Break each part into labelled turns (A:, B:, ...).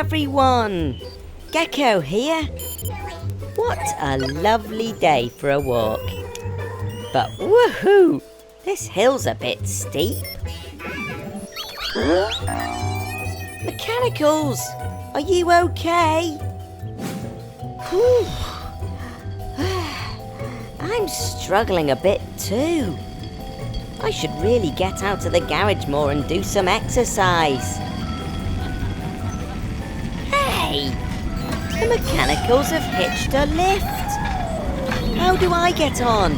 A: everyone! Gecko here. What a lovely day for a walk. But woohoo! This hill's a bit steep. Mechanicals! Are you okay? Whew. I'm struggling a bit too. I should really get out to the garage more and do some exercise. Hey! The mechanicals have hitched a lift. How do I get on?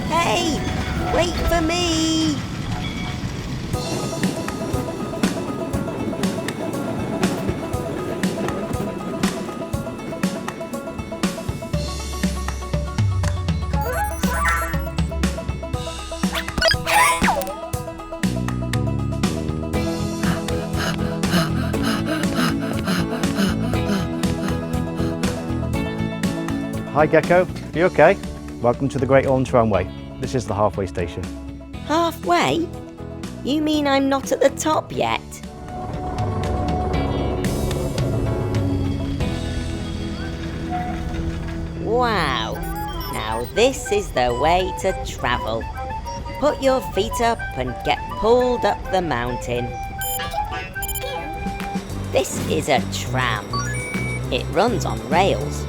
A: Hey! Wait for me!
B: Hi Gecko, are you okay? Welcome to the Great Orme Tramway. This is the halfway station.
A: Halfway? You mean I'm not at the top yet? Wow! Now this is the way to travel. Put your feet up and get pulled up the mountain. This is a tram. It runs on rails,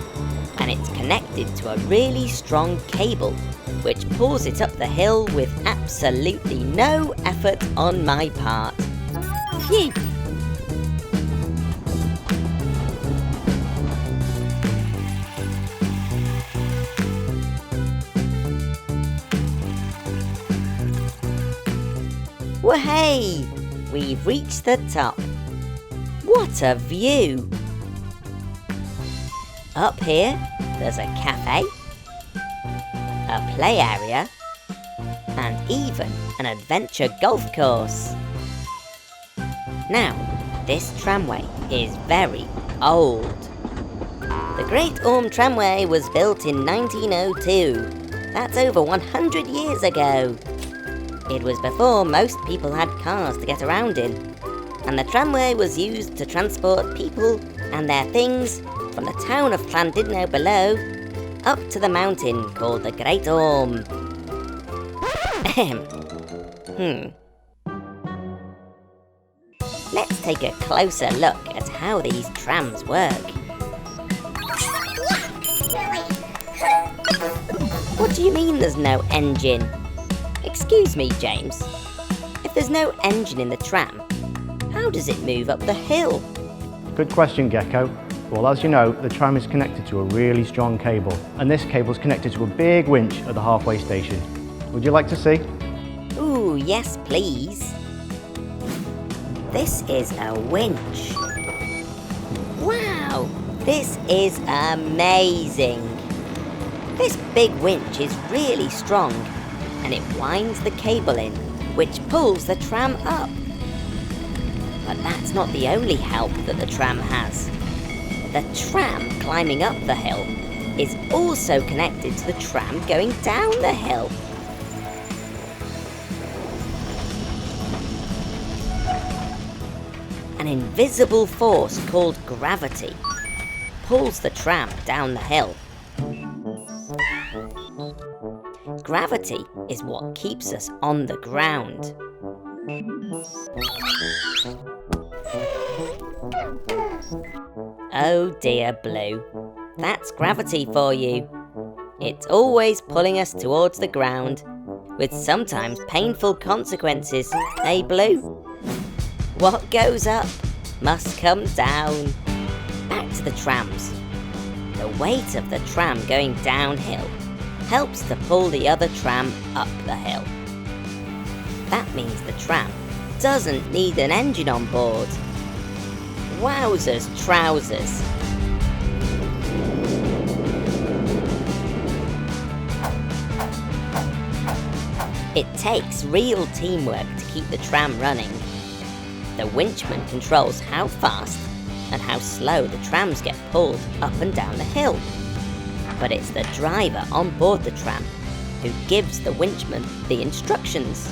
A: and it's connected to a really strong cable, which pulls it up the hill with absolutely no effort on my part. Phew! Wahey! We've reached the top. What a view! Up here, there's a cafe, a play area, and even an adventure golf course. Now, this tramway is very old. The Great Orme Tramway was built in 1902. That's over 100 years ago. It was before most people had cars to get around in, and the tramway was used to transport people and their things from the town of Llandudno below up to the mountain called the Great Orme. Let's take a closer look at how these trams work. What do you mean there's no engine? Excuse me, James. If there's no engine in the tram, how does it move up the hill?
B: Good question, Gecko. Well, as you know, the tram is connected to a really strong cable, and this cable is connected to a big winch at the halfway station. Would you like to see?
A: Ooh, yes please. This is a winch. Wow, this is amazing. This big winch is really strong, and it winds the cable in, which pulls the tram up. But that's not the only help that the tram has. The tram climbing up the hill is also connected to the tram going down the hill. An invisible force called gravity pulls the tram down the hill. Gravity is what keeps us on the ground. Oh dear, Blue. That's gravity for you. It's always pulling us towards the ground, with sometimes painful consequences, eh, Blue? What goes up must come down. Back to the trams. The weight of the tram going downhill helps to pull the other tram up the hill. That means the tram doesn't need an engine on board. Wowzers trousers. It takes real teamwork to keep the tram running. The winchman controls how fast and how slow the trams get pulled up and down the hill. But it's the driver on board the tram who gives the winchman the instructions.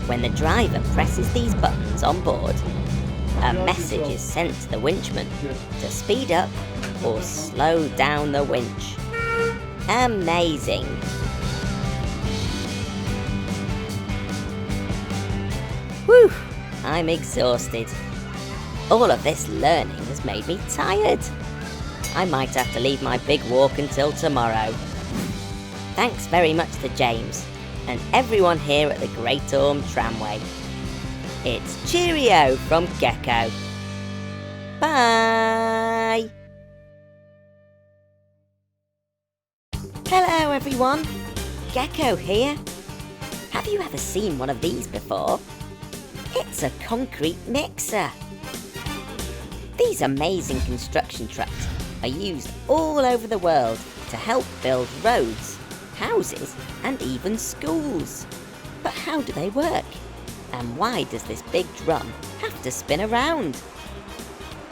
A: When the driver presses these buttons on board, A message is sent to the winchman to speed up or slow down the winch. Amazing! Whew! I'm exhausted. All of this learning has made me tired. I might have to leave my big walk until tomorrow. Thanks very much to James and everyone here at the Great Orme Tramway. It's cheerio from Gecko. Bye! Hello everyone, Gecko here. Have you ever seen one of these before? It's a concrete mixer. These amazing construction trucks are used all over the world to help build roads, houses, and even schools. But how do they work? And why does this big drum have to spin around?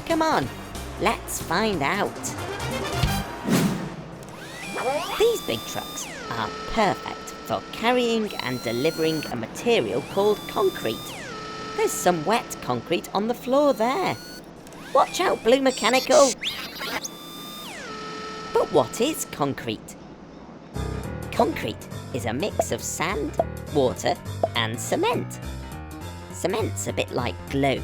A: Come on, let's find out. These big trucks are perfect for carrying and delivering a material called concrete. There's some wet concrete on the floor there. Watch out, Blue Mechanical! But what is concrete? Concrete is a mix of sand, water, and cement. Cement's a bit like glue.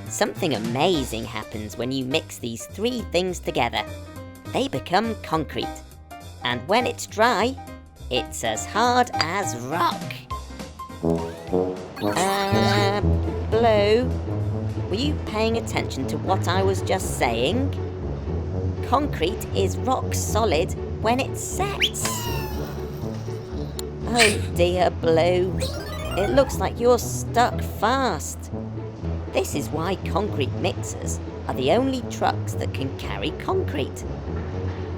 A: Something amazing happens when you mix these three things together. They become concrete. And when it's dry, it's as hard as rock. Blue, were you paying attention to what I was just saying? Concrete is rock solid when it sets. Oh dear, Blue. It looks like you're stuck fast. This is why concrete mixers are the only trucks that can carry concrete.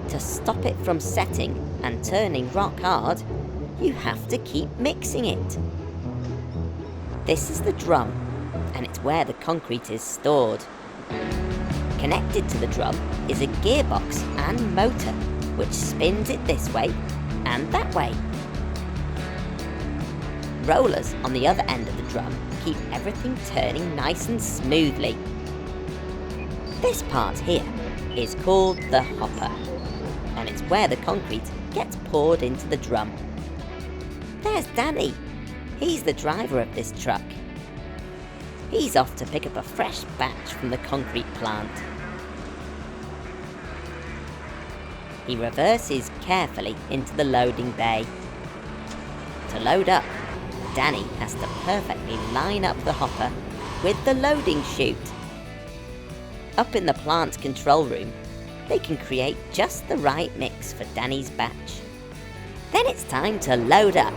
A: To stop it from setting and turning rock hard, you have to keep mixing it. This is the drum, and it's where the concrete is stored. Connected to the drum is a gearbox and motor, which spins it this way and that way. Rollers on the other end of the drum keep everything turning nice and smoothly. This part here is called the hopper, and it's where the concrete gets poured into the drum. There's Danny. He's the driver of this truck. He's off to pick up a fresh batch from the concrete plant. He reverses carefully into the loading bay. To load up, Danny has to perfectly line up the hopper with the loading chute. Up in the plant control room, they can create just the right mix for Danny's batch. Then it's time to load up.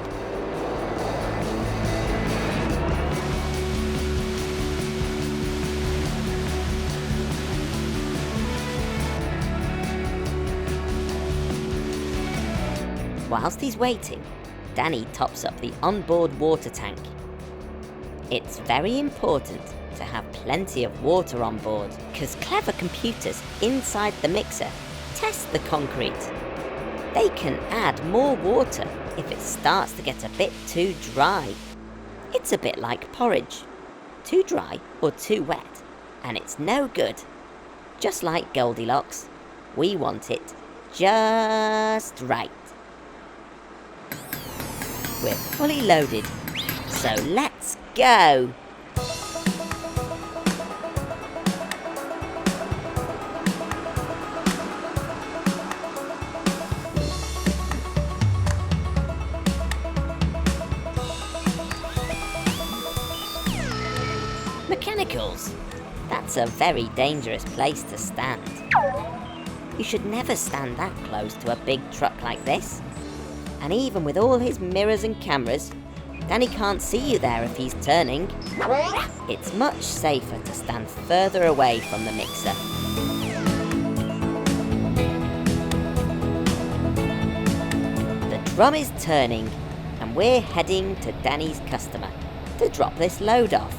A: Whilst he's waiting, Danny tops up the onboard water tank. It's very important to have plenty of water on board, because clever computers inside the mixer test the concrete. They can add more water if it starts to get a bit too dry. It's a bit like porridge. Too dry or too wet, and it's no good. Just like Goldilocks, we want it just right. We're fully loaded, so let's go! Mechanicals! That's a very dangerous place to stand. You should never stand that close to a big truck like this. And even with all his mirrors and cameras, Danny can't see you there if he's turning. It's much safer to stand further away from the mixer. The drum is turning, and we're heading to Danny's customer to drop this load off.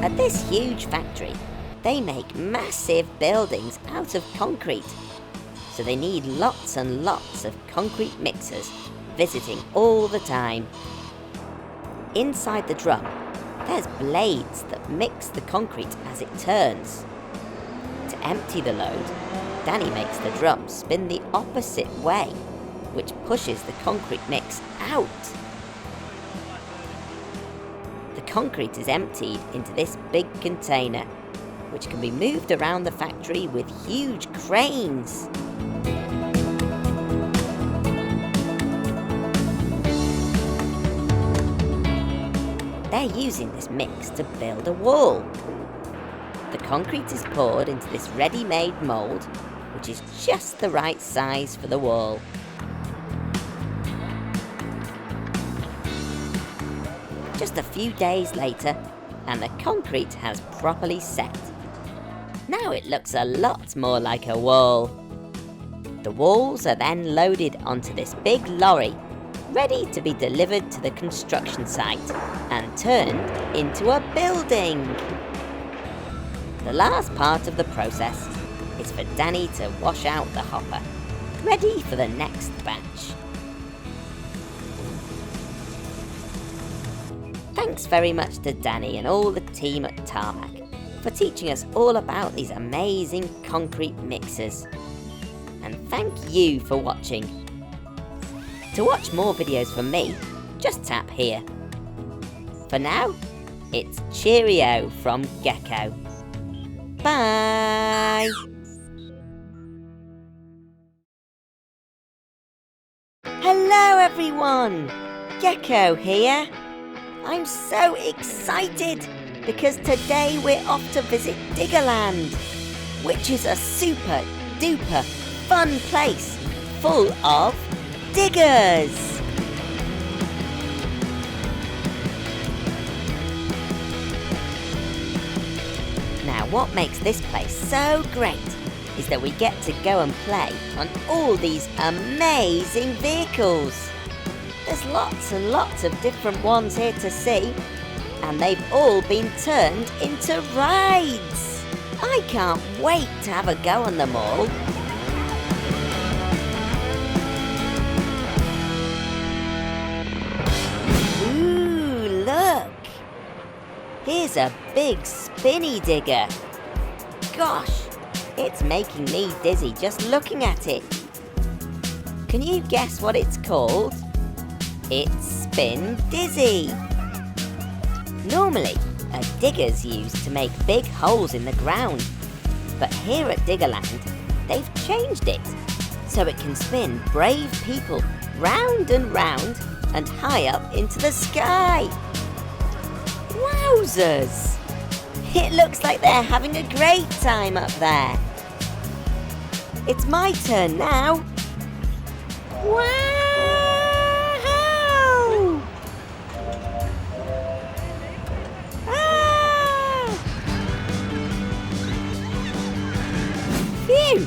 A: At this huge factory, they make massive buildings out of concrete, so they need lots and lots of concrete mixers visiting all the time. inside the drum, there's blades that mix the concrete as it turns. To empty the load, Danny makes the drum spin the opposite way, which pushes the concrete mix out. The concrete is emptied into this big container, which can be moved around the factory with huge cranes. They're using this mix to build a wall. The concrete is poured into this ready-made mould, which is just the right size for the wall. Just a few days later, and the concrete has properly set. Now it looks a lot more like a wall. The walls are then loaded onto this big lorry, ready to be delivered to the construction site and turned into a building. The last part of the process is for Danny to wash out the hopper, ready for the next batch. Thanks very much to Danny and all the team at Tarmac for teaching us all about these amazing concrete mixers. And thank you for watching. To watch more videos from me, just tap here. For now, it's cheerio from Gecko. Bye! Hello everyone! Gecko here. I'm so excited because today we're off to visit Diggerland, which is a super duper fun place full of diggers. Now what makes this place so great is that we get to go and play on all these amazing vehicles. There's lots and lots of different ones here to see, and they've all been turned into rides. I can't wait to have a go on them all. Ooh, look! Here's a big spinny digger. Gosh, it's making me dizzy just looking at it. Can you guess what it's called? It's Spin Dizzy. Normally, a digger's used to make big holes in the ground, but here at Diggerland, they've changed it so it can spin brave people round and round and high up into the sky. Wowzers! It looks like they're having a great time up there. It's my turn now. Wow! Phew!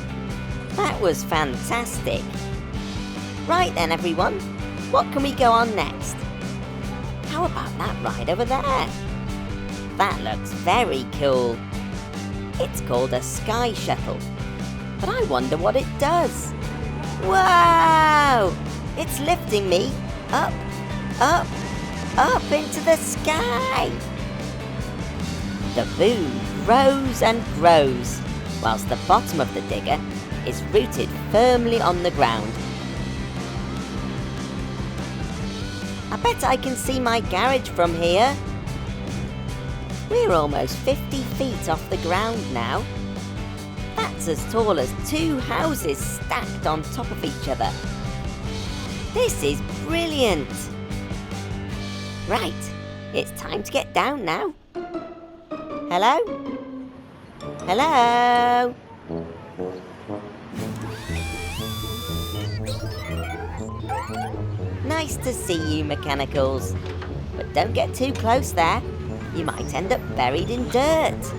A: That was fantastic. Right then everyone, what can we go on next? How about that ride over there? That looks very cool. It's called a sky shuttle, but I wonder what it does. Wow! It's lifting me up, up, up into the sky. The boom grows and grows, whilst the bottom of the digger is rooted firmly on the ground. I bet I can see my garage from here. We're almost 50 feet off the ground now. That's as tall as 2 houses stacked on top of each other. This is brilliant. Right, it's time to get down now. Hello? Hello? Nice to see you, mechanicals. But don't get too close there. You might end up buried in dirt.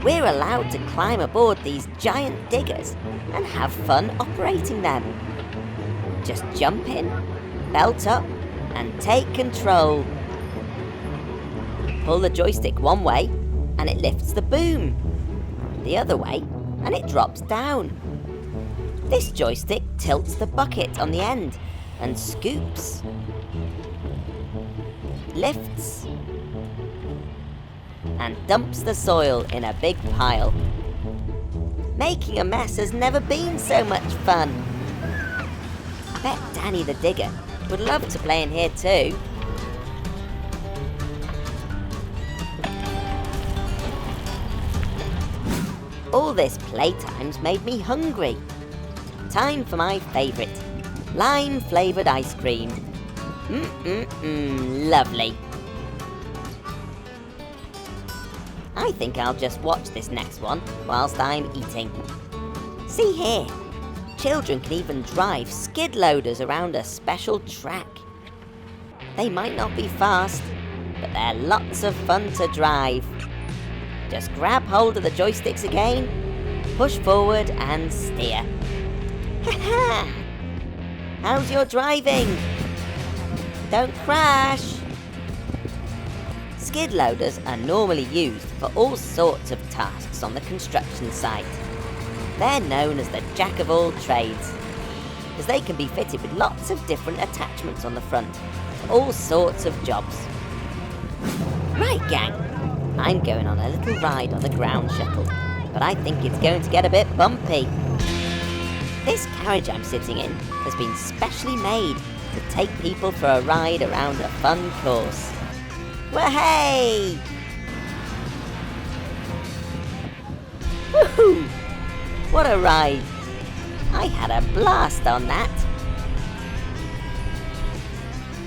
A: We're allowed to climb aboard these giant diggers and have fun operating them. Just jump in, belt up, and take control. Pull the joystick one way, and it lifts the boom. The other way, and it drops down. This joystick tilts the bucket on the end and scoops, lifts, and dumps the soil in a big pile. Making a mess has never been so much fun. I bet Danny the Digger would love to play in here too. All this playtime's made me hungry. Time for my favourite, lime-flavoured ice cream. Lovely. I think I'll just watch this next one whilst I'm eating. See here, children can even drive skid loaders around a special track. They might not be fast, but they're lots of fun to drive. Just grab hold of the joysticks again, push forward and steer. Ha-ha! How's your driving? Don't crash! Skid loaders are normally used for all sorts of tasks on the construction site. They're known as the jack of all trades, as they can be fitted with lots of different attachments on the front for all sorts of jobs. Right, gang, I'm going on a little ride on the ground shuttle, but I think it's going to get a bit bumpy. This carriage I'm sitting in has been specially made to take people for a ride around a fun course. Wahey! Woohoo! What a ride! I had a blast on that.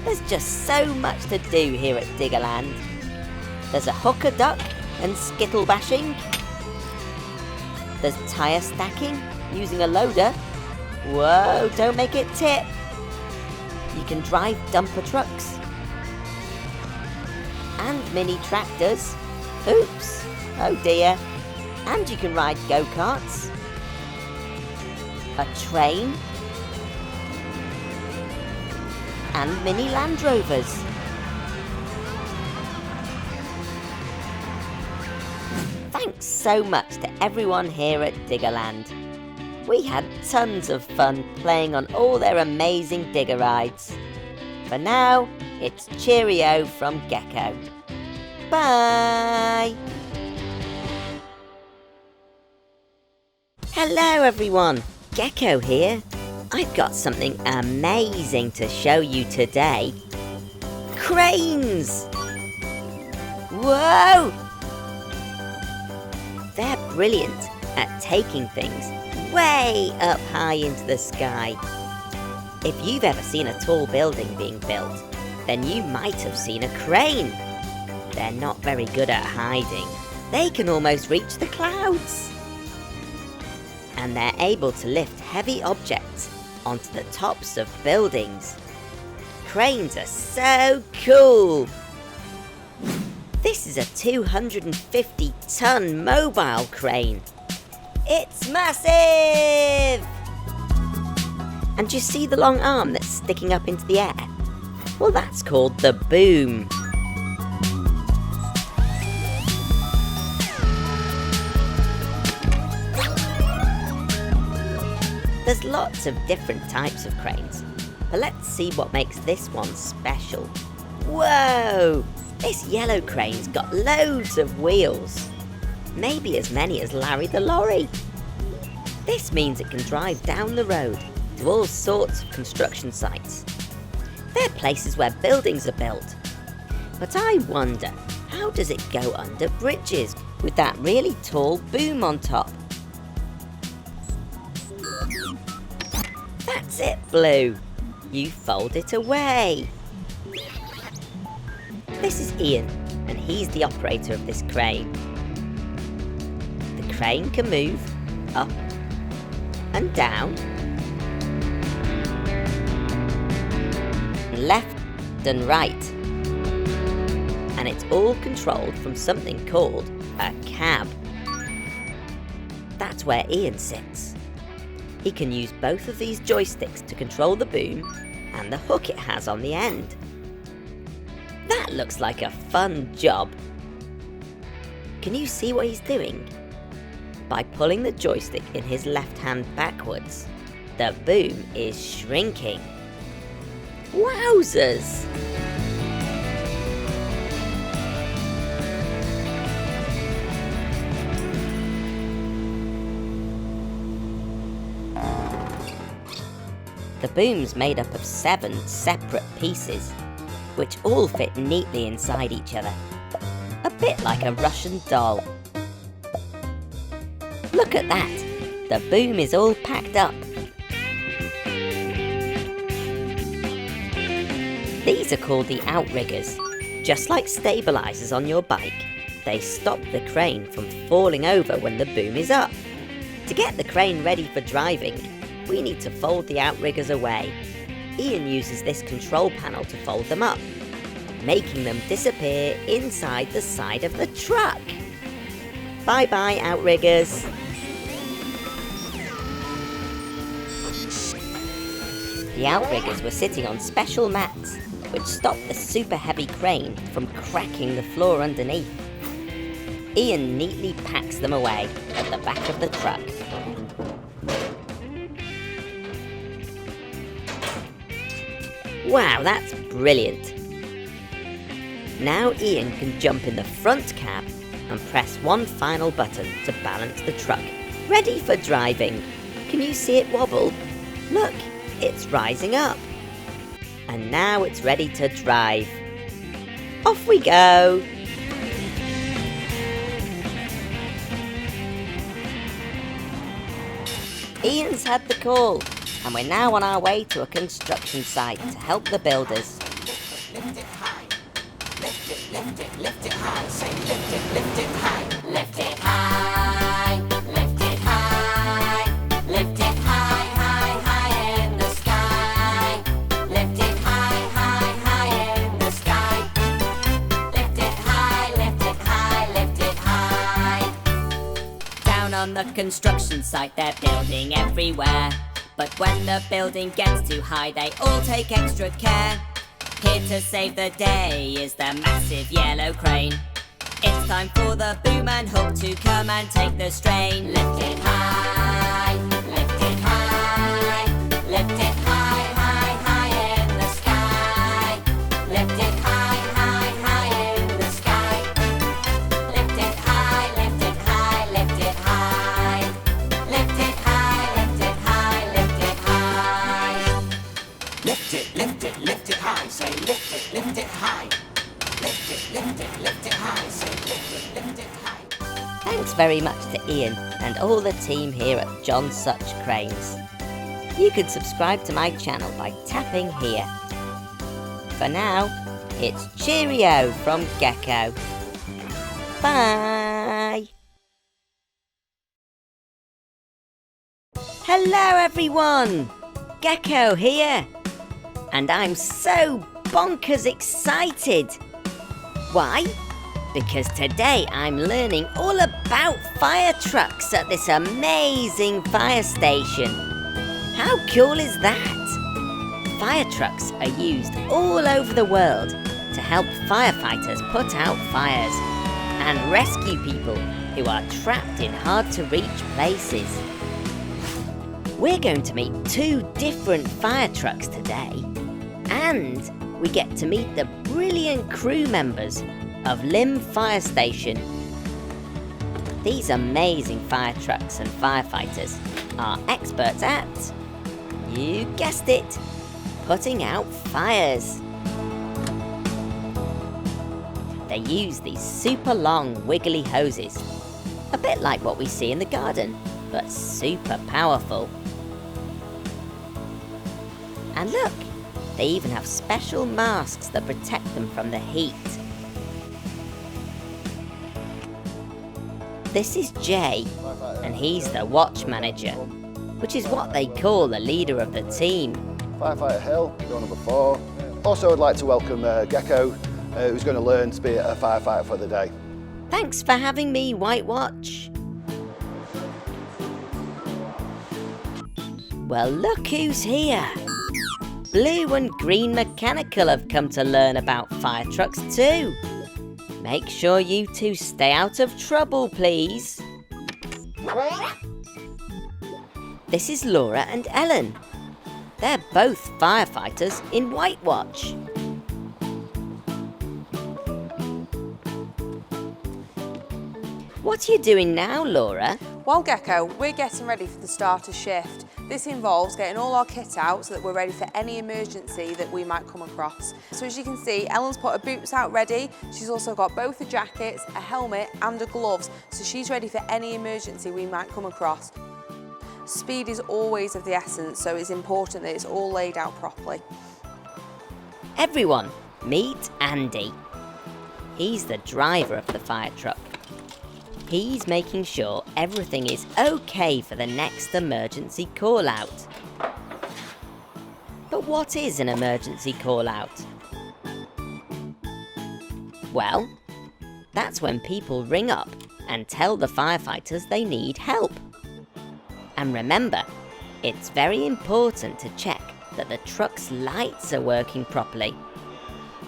A: There's just so much to do here at Diggerland. There's a hooker duck and skittle bashing. There's tyre stacking using a loader. Whoa, don't make it tip. You can drive dumper trucks. And mini tractors. Oops, oh dear. And you can ride go-karts. A train. And mini Land Rovers. Thanks so much to everyone here at Diggerland. We had tons of fun playing on all their amazing digger rides. For now, it's cheerio from Gecko. Bye! Hello everyone, Gecko here. I've got something amazing to show you today. Cranes! Whoa! They're brilliant at taking things way up high into the sky. If you've ever seen a tall building being built, then you might have seen a crane. They're not very good at hiding. They can almost reach the clouds. And they're able to lift heavy objects onto the tops of buildings. Cranes are so cool! This is a 250-ton mobile crane. It's massive! And do you see the long arm that's sticking up into the air? Well, that's called the boom. There's lots of different types of cranes, but let's see what makes this one special. Whoa! This yellow crane's got loads of wheels. Maybe as many as Larry the lorry. This means it can drive down the road to all sorts of construction sites. They're places where buildings are built. But I wonder, how does it go under bridges with that really tall boom on top? That's it, Blue. You fold it away. This is Ian, and he's the operator of this crane. The crane can move up and down, left and right, and it's all controlled from something called a cab. That's where Ian sits. He can use both of these joysticks to control the boom and the hook it has on the end. That looks like a fun job. Can you see what he's doing? By pulling the joystick in his left hand backwards, the boom is shrinking. Wowzers! The boom's made up of 7 separate pieces, which all fit neatly inside each other. A bit like a Russian doll. Look at that! The boom is all packed up. These are called the outriggers. Just like stabilizers on your bike, they stop the crane from falling over when the boom is up. To get the crane ready for driving, we need to fold the outriggers away. Ian uses this control panel to fold them up, making them disappear inside the side of the truck. Bye-bye, outriggers. The outriggers were sitting on special mats, which stopped the super heavy crane from cracking the floor underneath. Ian neatly packs them away at the back of the truck. Wow, that's brilliant! Now Ian can jump in the front cab and press one final button to balance the truck, ready for driving. Can you see it wobble? Look, it's rising up. And now it's ready to drive. Off we go! Ian's had the call, and we're now on our way to a construction site to help the builders.
C: Lift it high, lift it, lift it, lift it high, say lift it high, lift it high, lift it high, lift it high, high, high in the sky, lift it high, high, high in the sky, lift it high, lift it high, lift it high. Down on the construction site they're building everywhere, but when the building gets too high they all take extra care. Here to save the day is the massive yellow crane. It's time for the boom and hook to come and take the strain. Lift it high, lift it high, lift it high, high, high in the sky. Lift it high, high, high in the sky. Lift it high, lift it high, lift it high. Lift it high, lift it high, lift it high. Lift it, lift it, lift it high, say lift it high. Lift it high, say lift it high.
A: Thanks very much to Ian and all the team here at John Such Cranes. You can subscribe to my channel by tapping here. For now, it's cheerio from Gecko. Bye! Hello everyone! Gecko here! And I'm so bonkers excited! Why? Because today I'm learning all about fire trucks at this amazing fire station. How cool is that? Fire trucks are used all over the world to help firefighters put out fires and rescue people who are trapped in hard-to-reach places. We're going to meet 2 different fire trucks today, and we get to meet the brilliant crew members of Lim Fire Station. These amazing fire trucks and firefighters are experts at, you guessed it, putting out fires. They use these super long wiggly hoses, a bit like what we see in the garden, but super powerful. And look, they even have special masks that protect them from the heat. This is Jay, and he's the watch manager, which is what they call the leader of the team.
D: Firefighter Hill, door number 4. Also, I'd like to welcome Gecko, who's going to learn to be a firefighter for the day.
A: Thanks for having me, White Watch. Well, look who's here. Blue and Green Mechanical have come to learn about fire trucks too. Make sure you 2 stay out of trouble, please. This is Laura and Ellen. They're both firefighters in White Watch. What are you doing now, Laura?
E: Well, Gecko, we're getting ready for the start of shift. This involves getting all our kit out so that we're ready for any emergency that we might come across. So as you can see, Ellen's put her boots out ready. She's also got both the jackets, a helmet and her gloves, so she's ready for any emergency we might come across. Speed is always of the essence, so it's important that it's all laid out properly.
A: Everyone, meet Andy. He's the driver of the fire truck. He's making sure everything is okay for the next emergency call-out. But what is an emergency call-out? Well, that's when people ring up and tell the firefighters they need help. And remember, it's very important to check that the truck's lights are working properly.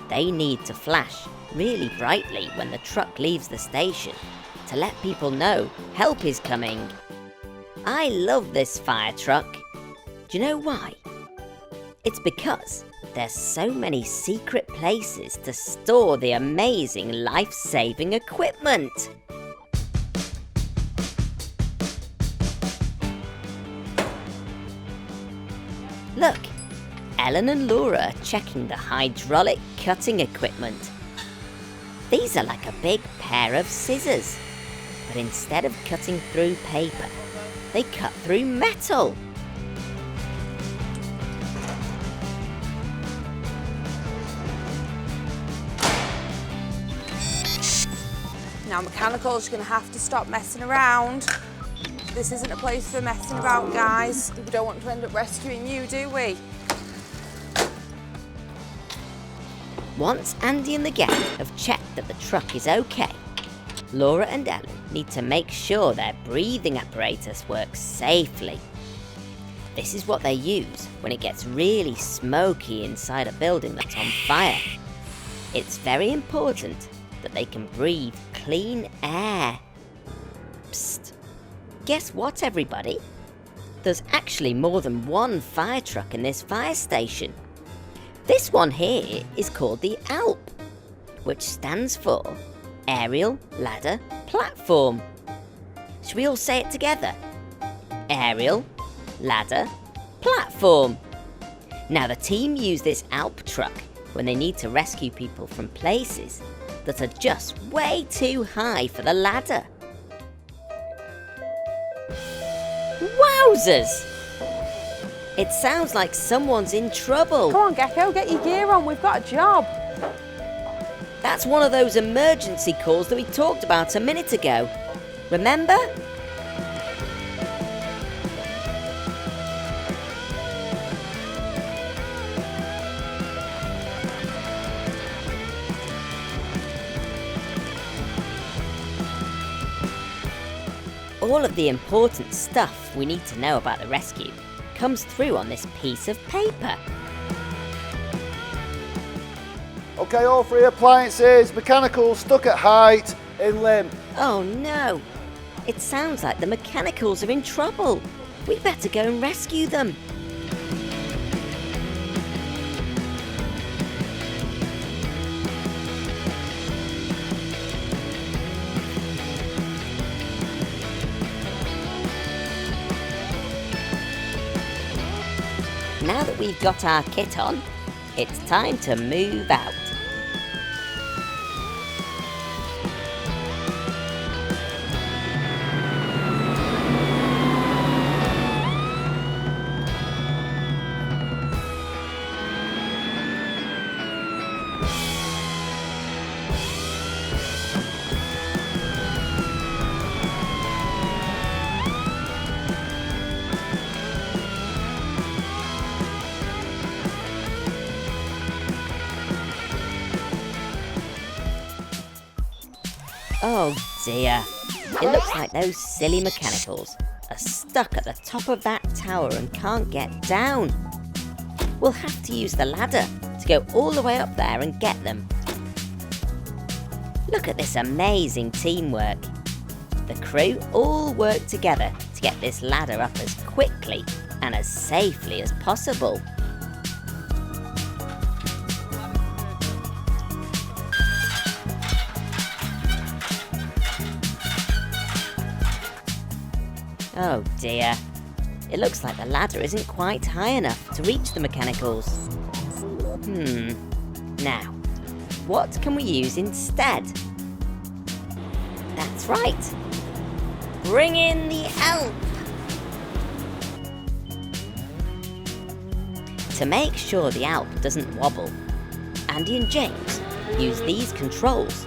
A: They need to flash really brightly when the truck leaves the station to let people know help is coming. I love this fire truck. Do you know why? It's because there's so many secret places to store the amazing life-saving equipment. Look, Ellen and Laura are checking the hydraulic cutting equipment. These are like a big pair of scissors, but instead of cutting through paper, they cut through metal.
E: Now mechanicals, you're going to have to stop messing around. This isn't a place for messing about, guys. We don't want to end up rescuing you, do we?
A: Once Andy and the gang have checked that the truck is okay, Laura and Ellen need to make sure their breathing apparatus works safely. This is what they use when it gets really smoky inside a building that's on fire. It's very important that they can breathe clean air. Psst. Guess what, everybody? There's actually more than one fire truck in this fire station. This one here is called the ALP, which stands for Aerial Ladder Platform. Should we all say it together? Aerial Ladder Platform. Now the team use this ALP truck when they need to rescue people from places that are just way too high for the ladder. Wowzers! It sounds like someone's in trouble.
E: Come on, Gecko, get your gear on. We've got a job.
A: That's one of those emergency calls that we talked about a minute ago. Remember? All of the important stuff we need to know about the rescue comes through on this piece of paper.
D: Okay, all three appliances, mechanicals stuck at height, in limp.
A: Oh no! It sounds like the mechanicals are in trouble. We better go and rescue them. Now that we've got our kit on, it's time to move out. Oh dear, it looks like those silly mechanicals are stuck at the top of that tower and can't get down. We'll have to use the ladder to go all the way up there and get them. Look at this amazing teamwork. The crew all work together to get this ladder up as quickly and as safely as possible. Oh dear, it looks like the ladder isn't quite high enough to reach the mechanicals. Now, what can we use instead? That's right, bring in the Alp! To make sure the Alp doesn't wobble, Andy and James use these controls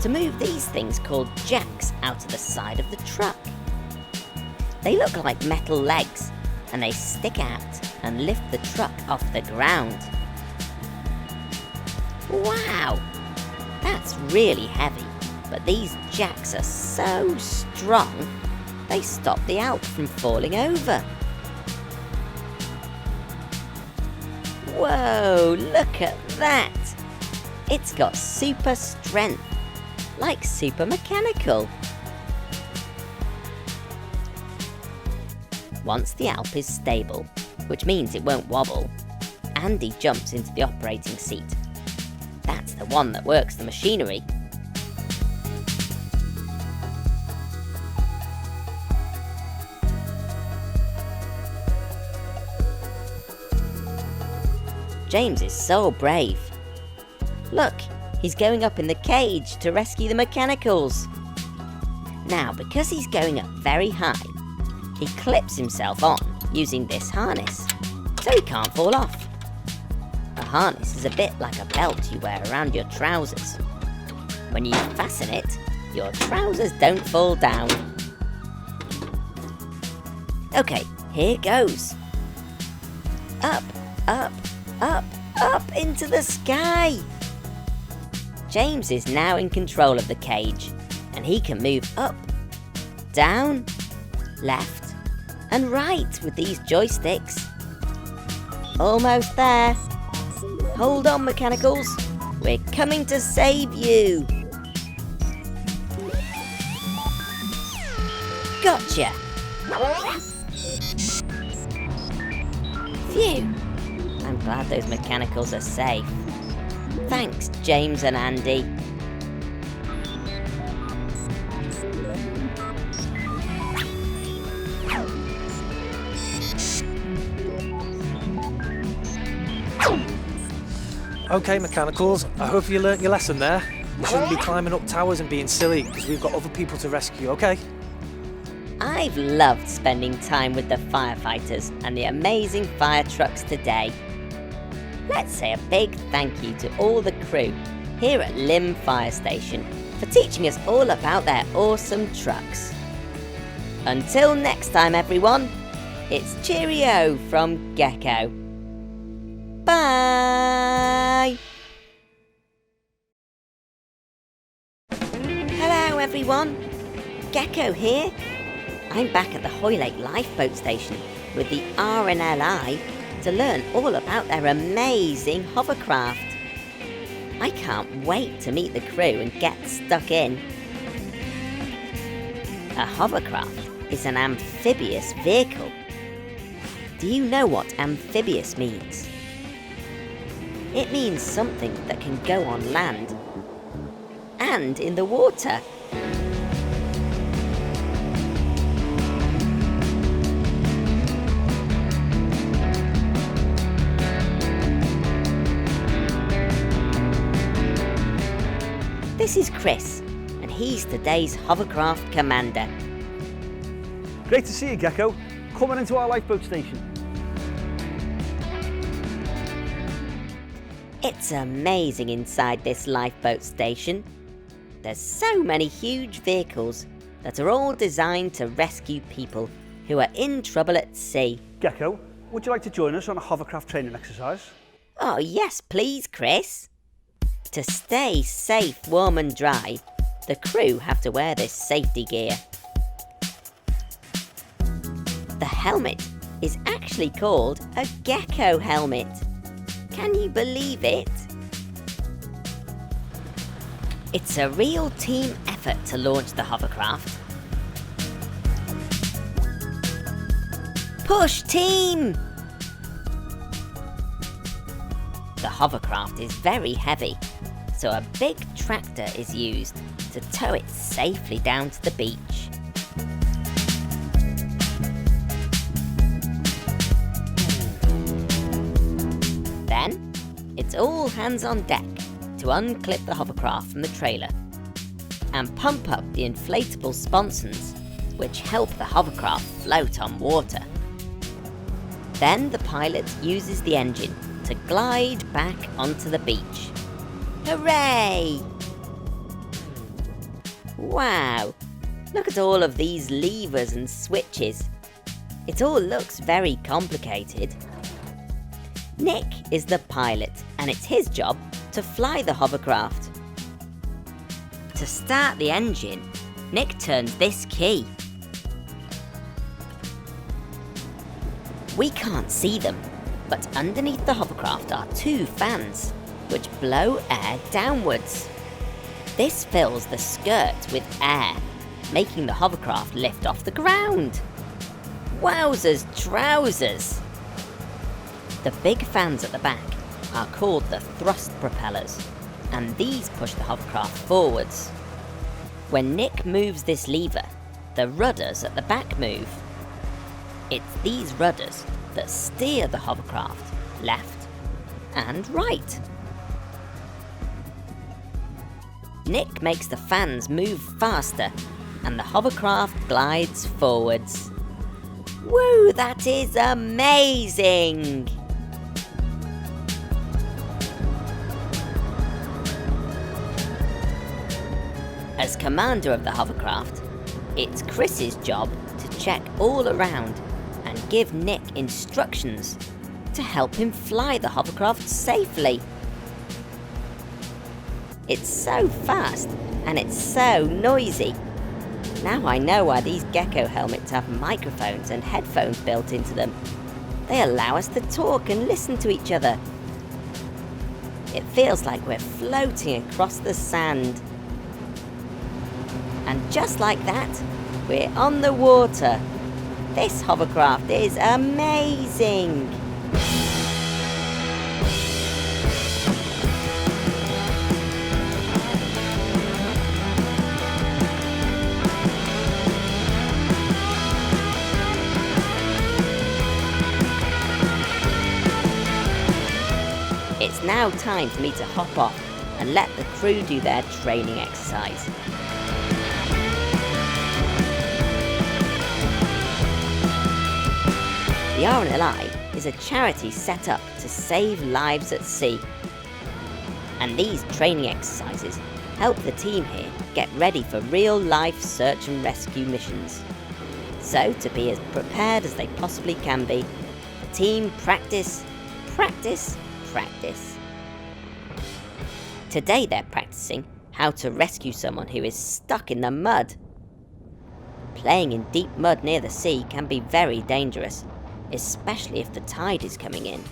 A: to move these things called jacks out of the side of the truck. They look like metal legs, and they stick out and lift the truck off the ground. Wow! That's really heavy, but these jacks are so strong, they stop the Alp from falling over. Whoa, look at that! It's got super strength, like super mechanical. Once the Alp is stable, which means it won't wobble, Andy jumps into the operating seat. That's the one that works the machinery. James is so brave. Look, he's going up in the cage to rescue the mechanicals. Now, because he's going up very high, he clips himself on using this harness, so he can't fall off. A harness is a bit like a belt you wear around your trousers. When you fasten it, your trousers don't fall down. Okay, here goes. Up, up, up, up into the sky! James is now in control of the cage, and he can move up, down, left, and right with these joysticks. Almost there. Hold on, mechanicals. We're coming to save you. Gotcha. Phew. I'm glad those mechanicals are safe. Thanks, James and Andy.
F: Okay, mechanicals, I hope you learnt your lesson there. You shouldn't be climbing up towers and being silly, because we've got other people to rescue, okay?
A: I've loved spending time with the firefighters and the amazing fire trucks today. Let's say a big thank you to all the crew here at Lymm Fire Station for teaching us all about their awesome trucks. Until next time, everyone, it's cheerio from Gecko. Bye! Hello everyone, Gecko here. I'm back at the Hoylake Lifeboat Station with the RNLI to learn all about their amazing hovercraft. I can't wait to meet the crew and get stuck in. A hovercraft is an amphibious vehicle. Do you know what amphibious means? It means something that can go on land and in the water. This is Chris, and he's today's hovercraft commander.
B: Great to see you, Gecko. Coming into our lifeboat station.
A: It's amazing inside this lifeboat station. There's so many huge vehicles that are all designed to rescue people who are in trouble at sea.
B: Gecko, would you like to join us on a hovercraft training exercise?
A: Oh yes, please, Chris. To stay safe, warm and dry, the crew have to wear this safety gear. The helmet is actually called a Gecko helmet. Can you believe it? It's a real team effort to launch the hovercraft. Push, team! The hovercraft is very heavy, so a big tractor is used to tow it safely down to the beach. Then, it's all hands on deck to unclip the hovercraft from the trailer and pump up the inflatable sponsons, which help the hovercraft float on water. Then the pilot uses the engine to glide back onto the beach. Hooray! Wow, look at all of these levers and switches. It all looks very complicated. Nick is the pilot, and it's his job to fly the hovercraft. To start the engine, Nick turns this key. We can't see them, but underneath the hovercraft are 2 fans, which blow air downwards. This fills the skirt with air, making the hovercraft lift off the ground. Wowzers trousers! The big fans at the back are called the thrust propellers, and these push the hovercraft forwards. When Nick moves this lever, the rudders at the back move. It's these rudders that steer the hovercraft left and right. Nick makes the fans move faster, and the hovercraft glides forwards. Woo, that is amazing! As commander of the hovercraft, it's Chris's job to check all around and give Nick instructions to help him fly the hovercraft safely. It's so fast and it's so noisy. Now I know why these Gecko helmets have microphones and headphones built into them. They allow us to talk and listen to each other. It feels like we're floating across the sand. And just like that, we're on the water. This hovercraft is amazing! It's now time for me to hop off and let the crew do their training exercise. The RNLI is a charity set up to save lives at sea. And these training exercises help the team here get ready for real-life search and rescue missions. So, to be as prepared as they possibly can be, the team practice, practice, practice. Today they're practicing how to rescue someone who is stuck in the mud. Playing in deep mud near the sea can be very dangerous, especially if the tide is coming in.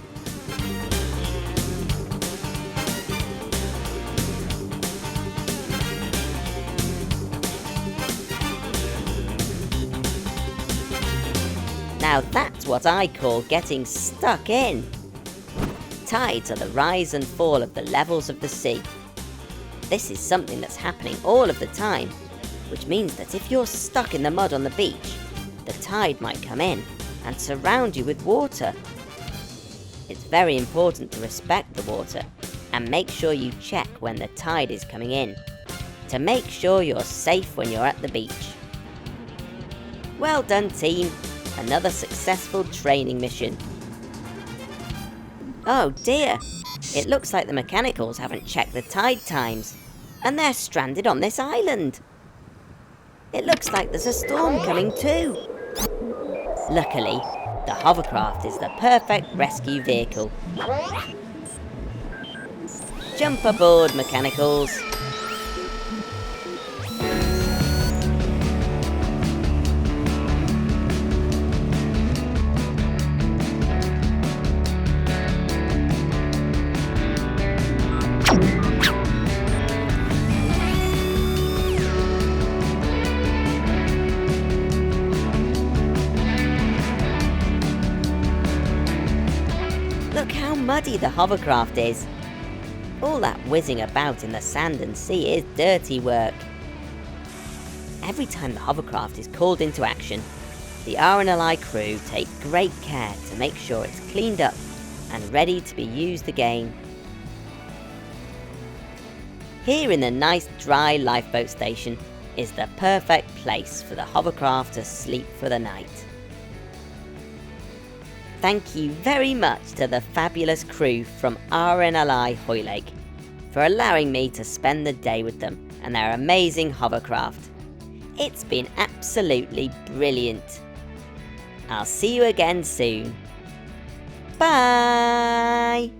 A: Now that's what I call getting stuck in. Tides are the rise and fall of the levels of the sea. This is something that's happening all of the time, which means that if you're stuck in the mud on the beach, the tide might come in and surround you with water. It's very important to respect the water and make sure you check when the tide is coming in, to make sure you're safe when you're at the beach. Well done, team. Another successful training mission. Oh dear, it looks like the mechanicals haven't checked the tide times, and they're stranded on this island. It looks like there's a storm coming too. Luckily, the hovercraft is the perfect rescue vehicle. Jump aboard, mechanicals. muddy the hovercraft is. All that whizzing about in the sand and sea is dirty work. Every time the hovercraft is called into action, the RNLI crew take great care to make sure it's cleaned up and ready to be used again. Here in the nice dry lifeboat station is the perfect place for the hovercraft to sleep for the night. Thank you very much to the fabulous crew from RNLI Hoylake for allowing me to spend the day with them and their amazing hovercraft. It's been absolutely brilliant. I'll see you again soon. Bye!